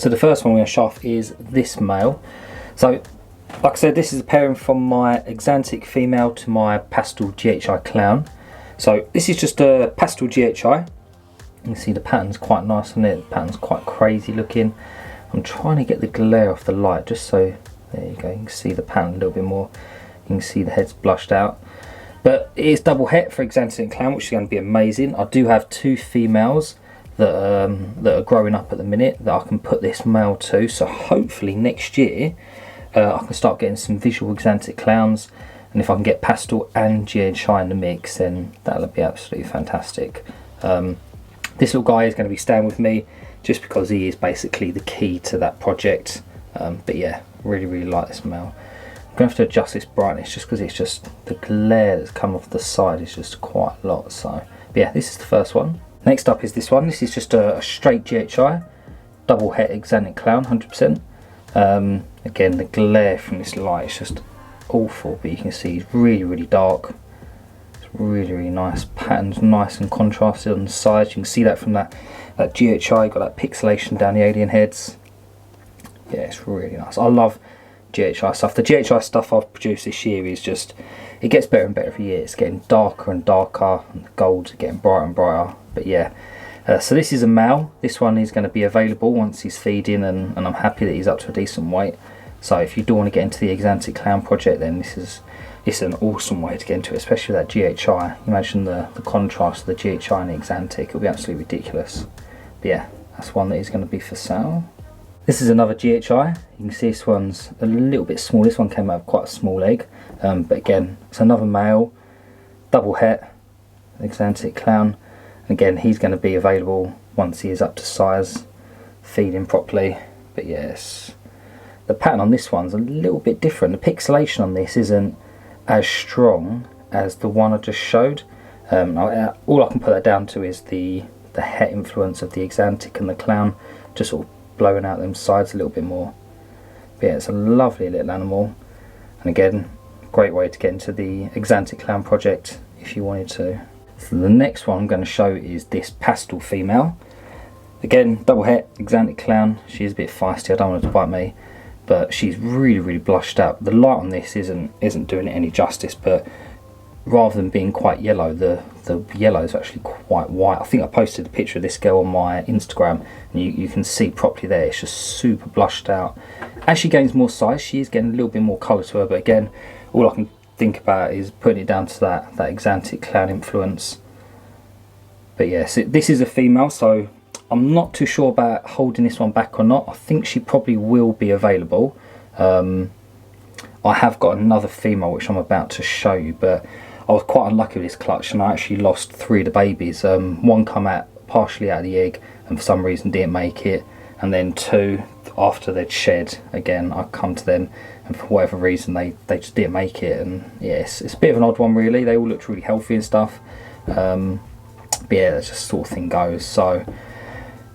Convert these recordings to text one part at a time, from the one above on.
So the first one we're going to show off is this male. So like I said, this is a pairing from my Axanthic female to my pastel GHI clown. So this is just a pastel GHI. You can see the pattern's quite nice on it, the pattern's quite crazy looking. I'm trying to get the glare off the light just so, there you go, you can see the pattern a little bit more. You can see the head's blushed out. But it is double het for Axanthic Clown, which is going to be amazing. I do have two females that are growing up at the minute that I can put this male to, so hopefully next year I can start getting some visual Axanthic clowns, and if I can get pastel and GHI in the mix, then that'll be absolutely fantastic. This little guy is going to be staying with me just because he is basically the key to that project. But yeah, really like this male. I'm going to have to adjust this brightness just because it's just the glare that's come off the side is just quite a lot. So but yeah, this is the first one. Next up is this one. This is just a straight GHI, double het Axanthic Clown, 100%. Again, the glare from this light is just awful, but you can see it's really dark. It's really nice patterns, nice and contrasted on the sides. You can see that from that GHI, got that pixelation down the alien heads. Yeah, it's really nice. I love GHI stuff. The GHI stuff I've produced this year is just, it gets better and better every year. It's getting darker and darker, and the golds are getting brighter and brighter. But yeah, so this is a male. This one is going to be available once he's feeding, and I'm happy that he's up to a decent weight. So if you do want to get into the Axanthic Clown Project, then it's an awesome way to get into it, especially with that GHI. Imagine the contrast of the GHI and the Axanthic, it'll be absolutely ridiculous. But yeah, that's one that is going to be for sale. This is another GHI. You can see this one's a little bit small. This one came out of quite a small egg, but again, it's another male, double het, Axanthic Clown. And again, he's going to be available once he is up to size, feeding properly. But yes, the pattern on this one's a little bit different. The pixelation on this isn't as strong as the one I just showed. All I can put that down to is the het influence of the Axanthic and the Clown, just sort of blowing out them sides a little bit more. But yeah, it's a lovely little animal, and again, great way to get into the Axanthic Clown Project if you wanted to. So the next one I'm going to show is this pastel female. Again, double het Axanthic Clown. She's a bit feisty, I don't want her to bite me, but she's really blushed up. The light on this isn't doing it any justice, but rather than being quite yellow, the yellow is actually quite white. I think I posted a picture of this girl on my Instagram, and you can see properly there, it's just super blushed out. As she gains more size, she is getting a little bit more colour to her, but again, all I can think about is putting it down to that Axanthic Clown influence. But yes, this is a female, so I'm not too sure about holding this one back or not. I think she probably will be available. I have got another female which I'm about to show you, but I was quite unlucky with this clutch and I actually lost 3 of the babies. One come out partially out of the egg and for some reason didn't make it, and then 2 after they'd shed, again I come to them and for whatever reason they just didn't make it. And yes, it's a bit of an odd one really. They all looked really healthy and stuff, but yeah, that's just sort of thing goes. So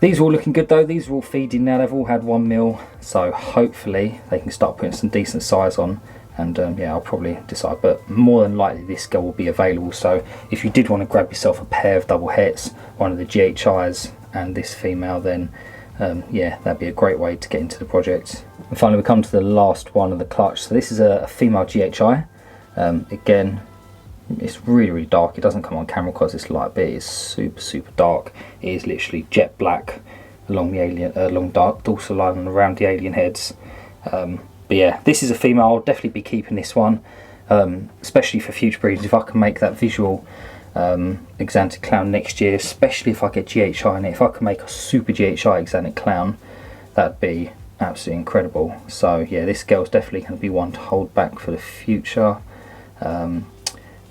these are all looking good though. These are all feeding now. They've all had 1 meal, so hopefully they can start putting some decent size on, and yeah, I'll probably decide, but more than likely this girl will be available. So if you did want to grab yourself a pair of double hets, one of the GHIs and this female, then yeah, that'd be a great way to get into the project. And finally we come to the last one of the clutch. So this is a female GHI. Again, it's really dark. It doesn't come on camera because it's light, but it is super dark. It is literally jet black along the alien, along dark dorsal line and around the alien heads. But yeah, this is a female. I'll definitely be keeping this one, especially for future breeds. If I can make that visual Axanthic Clown next year, especially if I get GHI in it, if I can make a super GHI Axanthic Clown, that'd be absolutely incredible. So yeah, this girl's definitely going to be one to hold back for the future.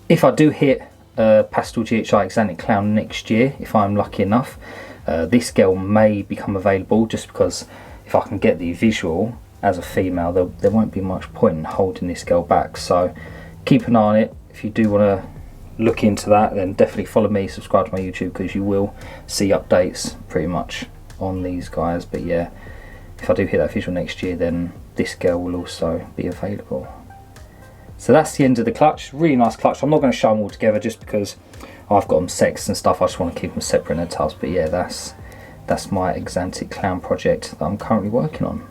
If I do hit pastel GHI Axanthic Clown next year, if I'm lucky enough, this girl may become available, just because if I can get the visual as a female, there won't be much point in holding this girl back. So keep an eye on it. If you do want to look into that, then definitely follow me, subscribe to my YouTube, because you will see updates pretty much on these guys. But yeah, if I do hit that visual next year, then this girl will also be available. So that's the end of the clutch. Really nice clutch. I'm not going to show them all together just because I've got them sexed and stuff. I just want to keep them separate in their tubs. But yeah, that's that's my Axanthic Clown Project that I'm currently working on.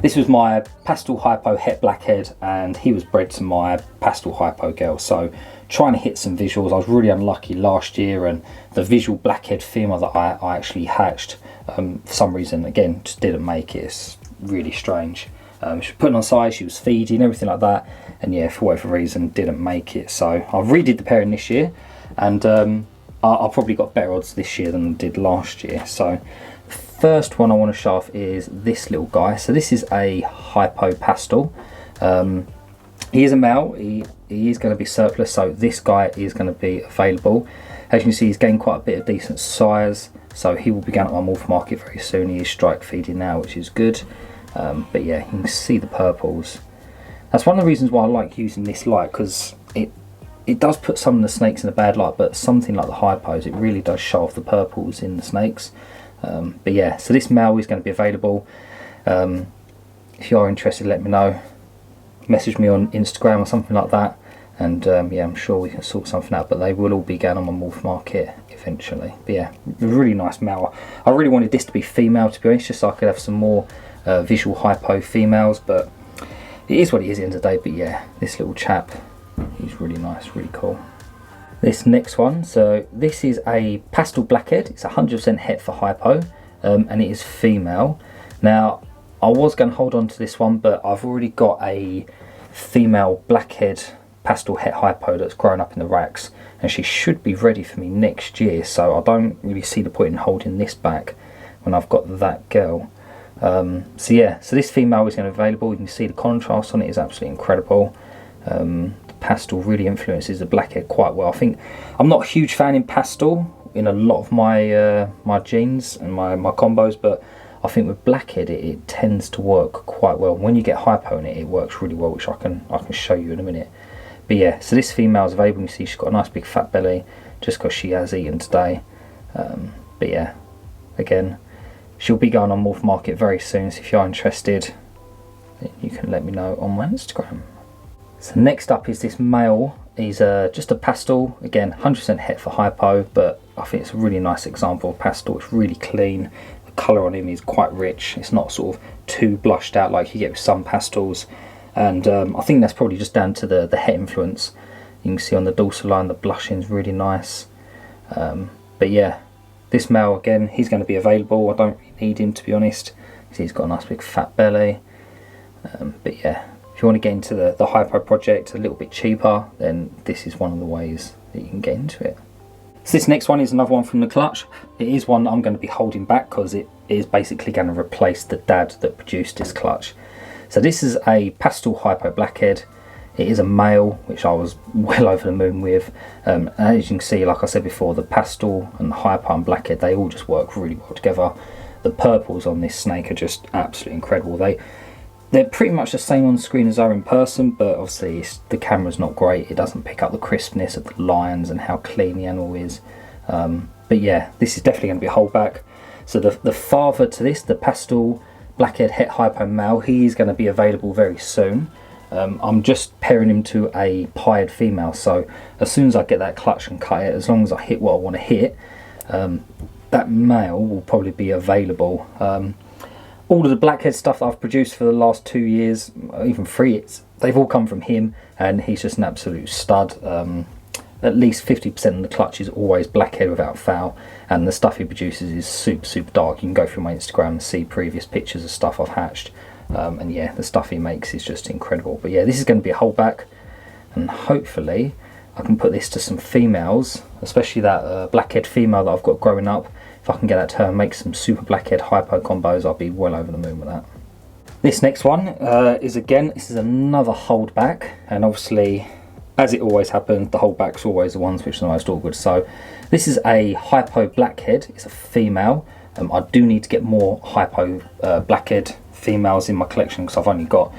This was my pastel hypo het blackhead, and he was bred to my pastel hypo girl, so trying to hit some visuals. I was really unlucky last year, and the visual blackhead female that I actually hatched, for some reason, again, just didn't make it. It's really strange. She was putting on size, she was feeding, everything like that, and yeah, for whatever reason, didn't make it. So I redid the pairing this year, and I probably got better odds this year than I did last year. So the first one I want to show off is this little guy. So this is a hypo pastel. He is a male, he is going to be surplus, so this guy is going to be available. As you can see, he's gained quite a bit of decent size, so he will be going at my Morph Market very soon. He is strike feeding now, which is good. But yeah, you can see the purples. That's one of the reasons why I like using this light, because it does put some of the snakes in a bad light, but something like the hypos, it really does show off the purples in the snakes. But yeah, so this male is going to be available. If you are interested, let me know. Message me on Instagram or something like that, and yeah, I'm sure we can sort something out. But they will all be going on my Morph Market eventually. But yeah, really nice male. I really wanted this to be female, to be honest, just so I could have some more visual hypo females, but it is what it is at the end of the day. But yeah, this little chap, he's really nice, really cool. This next one, so this is a pastel blackhead. It's 100% het for hypo, and it is female. Now, I was going to hold on to this one, but I've already got a female blackhead pastel het hypo that's grown up in the racks, and she should be ready for me next year, so I don't really see the point in holding this back when I've got that girl. So yeah, so this female is going to be available. You can see the contrast on it is absolutely incredible. The pastel really influences the blackhead quite well. I think I'm not a huge fan in pastel in a lot of my my genes and my combos, but I think with blackhead it tends to work quite well. When you get hypo in it, it works really well, which I can show you in a minute. But yeah, so this female is available. You see she's got a nice big fat belly, just because she has eaten today. But yeah, again, she'll be going on Morph Market very soon, so if you are interested, you can let me know on my Instagram. So next up is this male. He's just a pastel, again 100% het for hypo, but I think it's a really nice example of pastel. It's really clean. The colour on him is quite rich. It's not sort of too blushed out like you get with some pastels, and I think that's probably just down to the het influence. You can see on the dorsal line the blushing is really nice. But yeah, this male, again, he's going to be available. I don't really need him, to be honest, because he's got a nice big fat belly. But yeah, if you want to get into the hypo project a little bit cheaper, then this is one of the ways that you can get into it. So this next one is another one from the clutch. It is one that I'm going to be holding back because it is basically going to replace the dad that produced this clutch. So this is a pastel hypo blackhead. It is a male, which I was well over the moon with. And as you can see, like I said before, the pastel and the hypo and blackhead, they all just work really well together. The purples on this snake are just absolutely incredible. They're pretty much the same on screen as they are in person, but obviously the camera's not great. It doesn't pick up the crispness of the lines and how clean the animal is. But yeah, this is definitely going to be a holdback. So the father to this, the pastel blackhead het hypo male, he is going to be available very soon. I'm just pairing him to a pied female, so as soon as I get that clutch and cut it, as long as I hit what I want to hit, that male will probably be available. All of the blackhead stuff that I've produced for the last 2 years, even 3, they've all come from him, and he's just an absolute stud. At least 50% of the clutch is always blackhead without foul, and the stuff he produces is super dark. You can go through my Instagram and see previous pictures of stuff I've hatched. And yeah, the stuff he makes is just incredible. But yeah, this is going to be a holdback, and hopefully I can put this to some females, especially that blackhead female that I've got growing up. If I can get that to her and make some super blackhead hypo combos, I'll be well over the moon with that. This next one is, again, this is another holdback, and obviously, as it always happens, the holdbacks are always the ones which are the most awkward. So this is a hypo blackhead. It's a female. I do need to get more hypo blackhead females in my collection because I've only got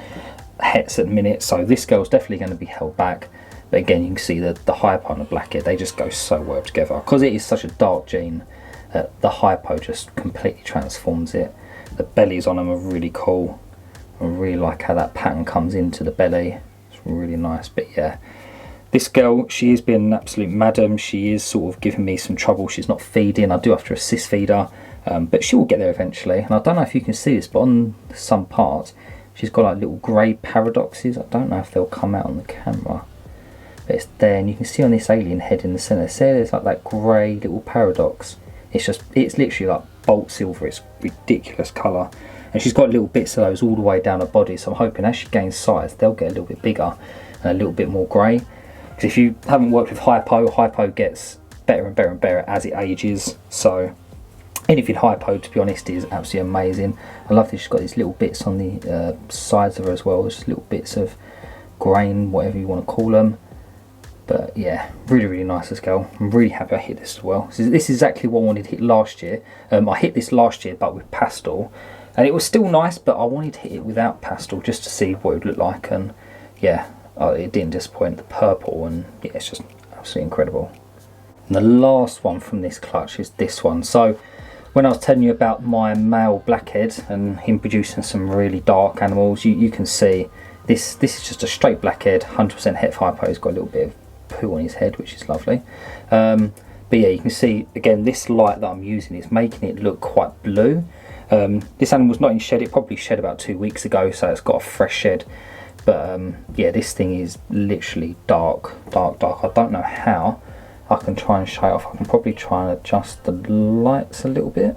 hets at the minute, so this girl's definitely going to be held back. But again, you can see the hypo and the blackhead, they just go so well together because it is such a dark gene. The hypo just completely transforms it. The bellies on them are really cool. I really like how that pattern comes into the belly. It's really nice. But yeah, this girl, she has been an absolute madam. She is sort of giving me some trouble. She's not feeding. I do have to assist feed her. but she will get there eventually. And I don't know if you can see this, but on some parts she's got like little grey paradoxes. I don't know if they'll come out on the camera, but it's there, and you can see on this alien head in the centre, see there's like that grey little paradox. It's literally like bolt silver. It's ridiculous colour, and she's got little bits of those all the way down her body, so I'm hoping as she gains size they'll get a little bit bigger and a little bit more grey. Because if you haven't worked with Hypo gets better and better and better as it ages, so anything Hypo, to be honest, is absolutely amazing. I love that she's got these little bits on the sides of her as well, just little bits of grain, whatever you want to call them. But yeah, really, really nice as well. I'm really happy I hit this as well. This is exactly what I wanted to hit last year. I hit this last year, but with pastel, and it was still nice, but I wanted to hit it without pastel just to see what it would look like. And yeah, it didn't disappoint. The purple, and yeah, it's just absolutely incredible. And the last one from this clutch is this one. So when I was telling you about my male blackhead and him producing some really dark animals, you can see this is just a straight blackhead, 100% het hypo. He's got a little bit of poo on his head, which is lovely. But yeah, you can see again this light that I'm using is making it look quite blue. This animal's not in shed. It probably shed about 2 weeks ago, so it's got a fresh shed. But yeah, this thing is literally dark. I don't know how I can try and show it off. I can probably try and adjust the lights a little bit.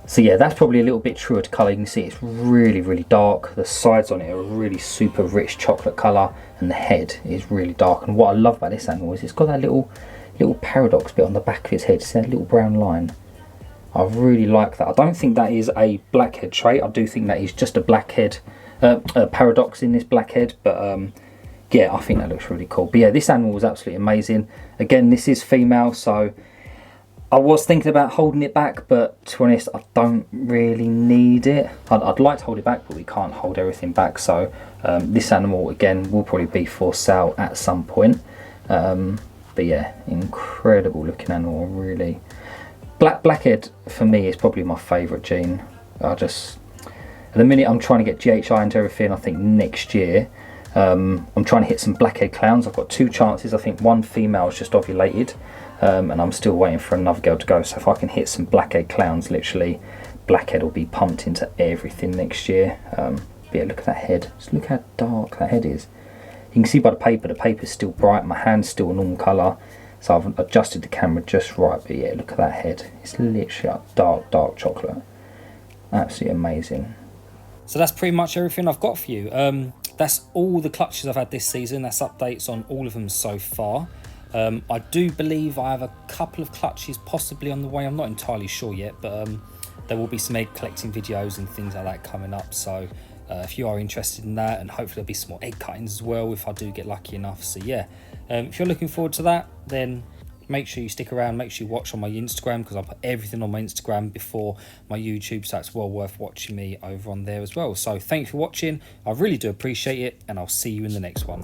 So yeah, that's probably a little bit truer to colour. You can see it's really, really dark. The sides on it are really super rich chocolate colour, and the head is really dark. And what I love about this animal is it's got that little paradox bit on the back of its head. See that little brown line? I really like that. I don't think that is a blackhead trait. I do think that is just a blackhead paradox in this blackhead. But yeah, I think that looks really cool. But yeah, this animal was absolutely amazing. Again, this is female, so I was thinking about holding it back, but to be honest, I don't really need it. I'd like to hold it back, but we can't hold everything back. So this animal, again, will probably be for sale at some point. But yeah, incredible looking animal, really. Blackhead, for me, is probably my favourite gene. At the minute I'm trying to get GHI into everything. I think next year I'm trying to hit some blackhead clowns. I've got 2 chances. I think one female is just ovulated, and I'm still waiting for another girl to go. So if I can hit some blackhead clowns, literally blackhead will be pumped into everything next year. But yeah, look at that head. Just look how dark that head is. You can see by the paper's still bright. My hand's still a normal colour, so I've adjusted the camera just right. But yeah, look at that head. It's literally like dark chocolate. Absolutely amazing. So that's pretty much everything I've got for you. That's all the clutches I've had this season. That's updates on all of them so far. I do believe I have a couple of clutches possibly on the way. I'm not entirely sure yet, but there will be some egg collecting videos and things like that coming up. So if you are interested in that, and hopefully there'll be some more egg cuttings as well if I do get lucky enough. So yeah, if you're looking forward to that, then make sure you stick around. Make sure you watch on my Instagram, because I put everything on my Instagram before my YouTube, so it's well worth watching me over on there as well. So thanks for watching. I really do appreciate it, and I'll see you in the next one.